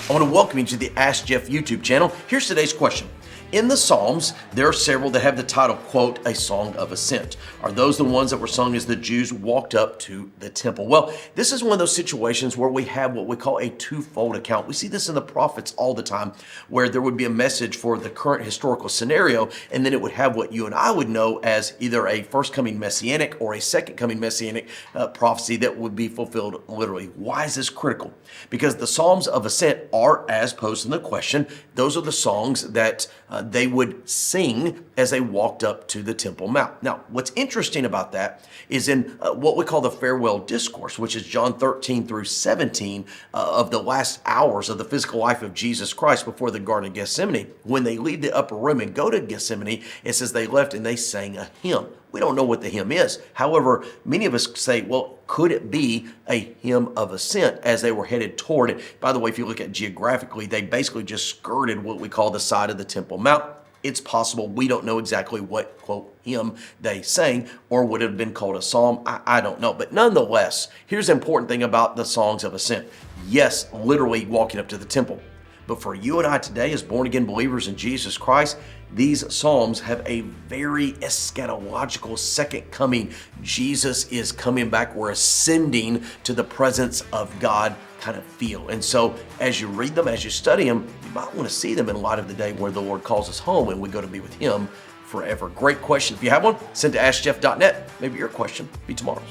I want to welcome you to the Ask Jeff YouTube channel. Here's today's question. In the Psalms, there are several that have the title, quote, a song of ascent. Are those the ones that were sung as the Jews walked up to the temple? Well, this is one of those situations where we have what we call a twofold account. We see this in the prophets all the time, where there would be a message for the current historical scenario, and then it would have what you and I would know as either a first coming messianic or a second coming messianic prophecy that would be fulfilled literally. Why is this critical? Because the Psalms of Ascent are, as posed in the question, those are the songs that they would sing as they walked up to the Temple Mount. Now, what's interesting about that is in what we call the farewell discourse, which is John 13 through 17 of the last hours of the physical life of Jesus Christ before the Garden of Gethsemane. When they leave the upper room and go to Gethsemane, it says they left and they sang a hymn. We don't know what the hymn is. However, many of us say, well, could it be a hymn of ascent as they were headed toward it? By the way, if you look at geographically, they basically just skirted what we call the side of the Temple Mount. It's possible we don't know exactly what, quote, hymn they sang, or would have been called a psalm. I don't know. But nonetheless, here's the important thing about the songs of ascent. Yes, literally walking up to the temple. But for you and I today as born-again believers in Jesus Christ, these Psalms have a very eschatological second coming. Jesus is coming back. We're ascending to the presence of God kind of feel. And so as you read them, as you study them, you might want to see them in light of the day where the Lord calls us home and we go to be with Him forever. Great question. If you have one, send to askjeff.net. Maybe your question be tomorrow's.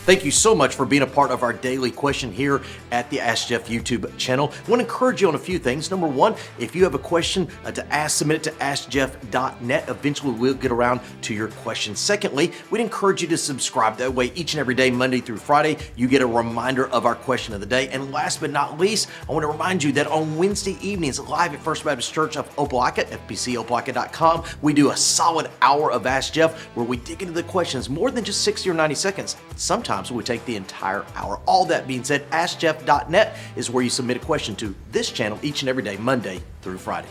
Thank you so much for being a part of our daily question here at the Ask Jeff YouTube channel. I want to encourage you on a few things. Number one, if you have a question to ask, submit it to askjeff.net. Eventually, we'll get around to your question. Secondly, we'd encourage you to subscribe. That way, each and every day, Monday through Friday, you get a reminder of our question of the day. And last but not least, I want to remind you that on Wednesday evenings, live at First Baptist Church of Opelika, fbcopelika.com, we do a solid hour of Ask Jeff where we dig into the questions more than just 60 or 90 seconds. Sometimes we take the entire hour. All that being said, askjeff.net is where you submit a question to this channel each and every day, Monday through Friday.